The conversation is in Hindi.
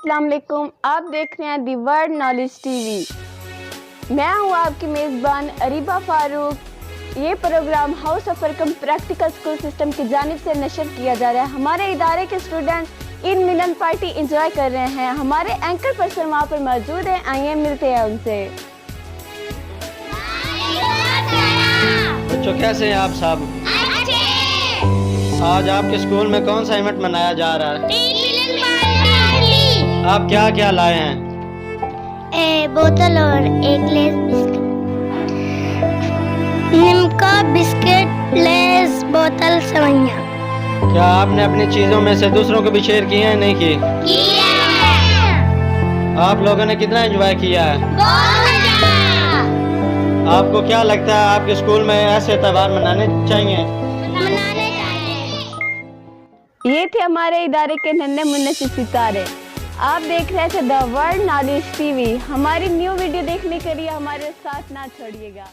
अस्सलाम वालेकुम। आप देख रहे हैं दी वर्ल्ड नॉलेज टीवी। मैं हूं आपकी मेज़बान अरीबा फारूक। ये प्रोग्राम हाउस ऑफ फरकम प्रैक्टिकल स्कूल सिस्टम की जानिब से नशर किया जा रहा है। हमारे इदारे के स्टूडेंट ईद मिलन पार्टी एंजॉय कर रहे हैं। हमारे एंकर पर्सन वहाँ पर मौजूद हैं, आइए मिलते हैं उनसे। बच्चों कैसे हैं आप सब? आज आपके स्कूल में कौन सा इवेंट मनाया जा रहा है? आप क्या क्या लाए हैं? बोतल और एक लेस बिस्किट। निमका बिस्किट लेस बोतल सेवइयां। क्या आपने अपनी चीजों में से दूसरों को भी शेयर किए हैं? नहीं की? आप लोगों ने कितना एंजॉय किया है? आपको क्या लगता है आपके स्कूल में ऐसे त्योहार मनाने चाहिए? ये थे हमारे इदारे के नन्हे मुन्ने से सितारे। आप देख रहे थे द वर्ल्ड नॉलेज टीवी। हमारी न्यू वीडियो देखने के लिए हमारे साथ ना छोड़िएगा।